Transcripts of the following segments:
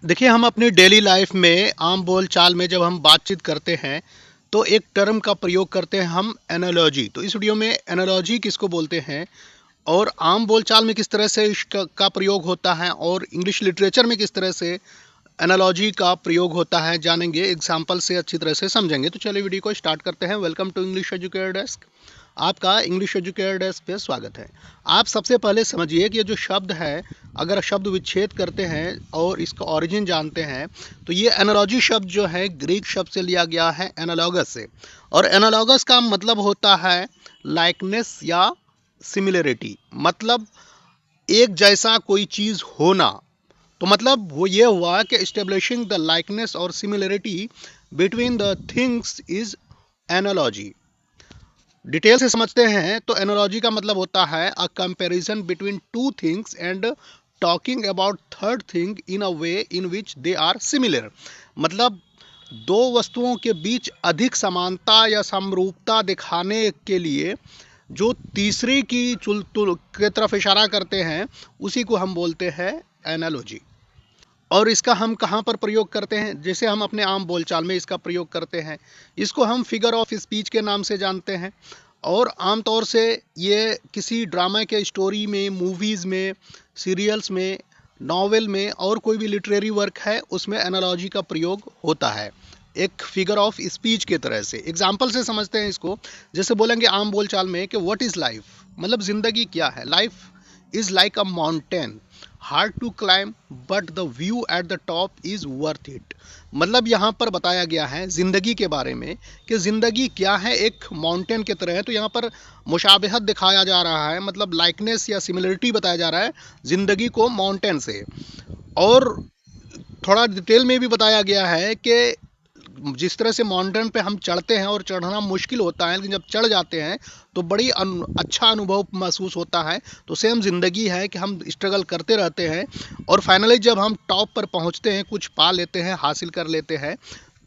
देखिए, हम अपनी डेली लाइफ में आम बोल-चाल में जब हम बातचीत करते हैं, तो एक टर्म का प्रयोग करते हैं हम एनालॉजी। तो इस वीडियो में एनालॉजी किसको बोलते हैं और आम बोलचाल में किस तरह से इसका का प्रयोग होता है और इंग्लिश लिटरेचर में किस तरह से एनालॉजी का प्रयोग होता है, जानेंगे, एग्जाम्पल से अच्छी तरह से समझेंगे। तो चलिए वीडियो को स्टार्ट करते हैं। Welcome to English educator desk. आपका इंग्लिश एजुकेटर डेस्क पे स्वागत है। आप सबसे पहले समझिए कि ये जो शब्द है, अगर शब्द विच्छेद करते हैं और इसका ओरिजिन जानते हैं, तो ये एनालॉजी शब्द जो है ग्रीक शब्द से लिया गया है, एनालॉगस से। और एनालॉगस का मतलब होता है लाइकनेस या सिमिलरिटी, मतलब एक जैसा कोई चीज होना। तो मतलब वो ये हुआ कि एस्टेब्लिशिंग द लाइकनेस और similarity between the things is analogy. डिटेल से समझते हैं तो एनालॉजी का मतलब होता है a comparison between two things and talking about third thing in a way in which they are similar. मतलब दो वस्तुओं के बीच अधिक समानता या समरूपता दिखाने के लिए जो तीसरी की के तरफ इशारा करते हैं, उसी को हम बोलते हैं एनालॉजी। और इसका हम कहाँ पर प्रयोग करते हैं? जैसे हम अपने आम बोलचाल में इसका प्रयोग करते हैं, इसको हम फिगर ऑफ स्पीच के नाम से जानते हैं। और आम तौर से ये किसी ड्रामा के स्टोरी में, मूवीज़ में, सीरियल्स में, नॉवेल में और कोई भी लिटरेरी वर्क है, उसमें एनालॉजी का प्रयोग होता है एक फिगर ऑफ स्पीच के तरह से। एग्जाम्पल से समझते हैं इसको। जैसे बोलेंगे आम बोलचाल में कि व्हाट इज़ लाइफ, मतलब ज़िंदगी क्या है। Life is like a mountain, hard to climb but the view at the top is worth it. मतलब यहाँ पर बताया गया है ज़िंदगी के बारे में कि ज़िंदगी क्या है, एक माउंटेन की तरह है। तो यहाँ पर मुशाबहत दिखाया जा रहा है, मतलब लाइकनेस या सिमिलरिटी बताया जा रहा है ज़िंदगी को माउंटेन से। और थोड़ा डिटेल में भी बताया गया है कि जिस तरह से माउंटेन पे हम चढ़ते हैं और चढ़ना मुश्किल होता है, लेकिन जब चढ़ जाते हैं तो बड़ी अच्छा अनुभव महसूस होता है। तो सेम ज़िंदगी है कि हम स्ट्रगल करते रहते हैं और फाइनली जब हम टॉप पर पहुंचते हैं, कुछ पा लेते हैं, हासिल कर लेते हैं,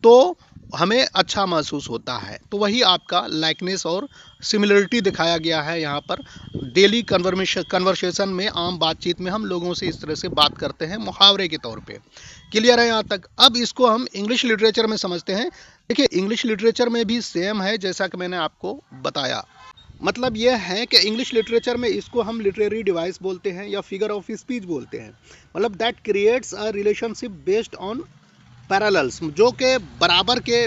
तो हमें अच्छा महसूस होता है। तो वही आपका लाइकनेस और सिमिलरिटी दिखाया गया है यहाँ पर। डेली कन्वर्सेशन में, आम बातचीत में हम लोगों से इस तरह से बात करते हैं मुहावरे के तौर पे। क्लियर है यहाँ तक? अब इसको हम इंग्लिश लिटरेचर में समझते हैं। देखिए, इंग्लिश लिटरेचर में भी सेम है जैसा कि मैंने आपको बताया। मतलब यह है कि इंग्लिश लिटरेचर में इसको हम लिटरेरी डिवाइस बोलते हैं या फिगर ऑफ स्पीच बोलते हैं। मतलब that creates a relationship based on parallels, जो कि बराबर के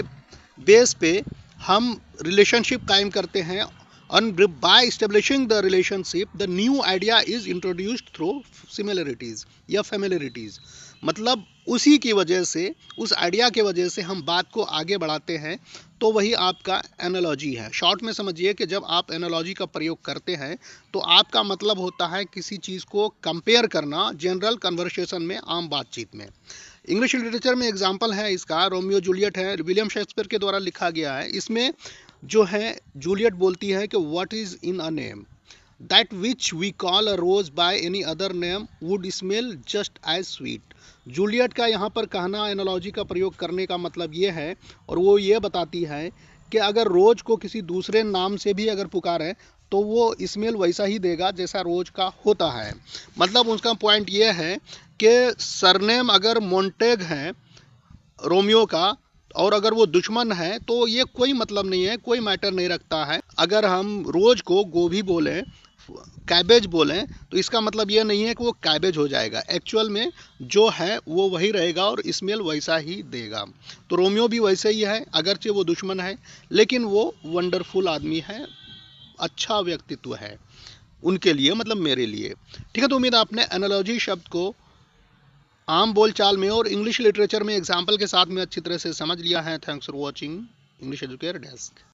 बेस पे हम रिलेशनशिप कायम करते हैं। and by establishing the relationship the new idea is introduced through similarities या familiarities। मतलब उसी की वजह से, उस आइडिया की वजह से हम बात को आगे बढ़ाते हैं। तो वही आपका एनालॉजी है। शॉर्ट में समझिए कि जब आप एनालॉजी का प्रयोग करते हैं तो आपका मतलब होता है किसी चीज़ को कंपेयर करना जनरल कन्वर्सेशन में, आम बातचीत में। इंग्लिश लिटरेचर में एग्जाम्पल है इसका, रोमियो जूलियट है, विलियम शेक्सपियर के द्वारा लिखा गया है। इसमें जो है जूलियट बोलती है कि what is in a name that which we call a rose by any other name would smell just as sweet. Juliet का यहाँ पर कहना, एनालॉजी का प्रयोग करने का मतलब ये है, और वो ये बताती है कि अगर रोज को किसी दूसरे नाम से भी अगर पुकारें तो वो स्मेल वैसा ही देगा जैसा रोज का होता है। मतलब उसका पॉइंट ये है कि सरनेम अगर मोन्टेग है रोमियो का, और अगर वो दुश्मन है, तो ये कोई मतलब नहीं है, कोई मैटर नहीं रखता है। अगर हम रोज को गोभी बोलें, कैबेज बोलें, तो इसका मतलब ये नहीं है कि वो कैबेज हो जाएगा। एक्चुअल में जो है वो वही रहेगा और स्मेल वैसा ही देगा। तो रोमियो भी वैसे ही है, अगरचे वो दुश्मन है, लेकिन वो वंडरफुल आदमी है, अच्छा व्यक्तित्व है उनके लिए, मतलब मेरे लिए। ठीक है, तो उम्मीद आपने एनालॉजी शब्द को आम बोलचाल में और इंग्लिश लिटरेचर में एग्जाम्पल के साथ में अच्छी तरह से समझ लिया है। Thanks for watching English educator desk.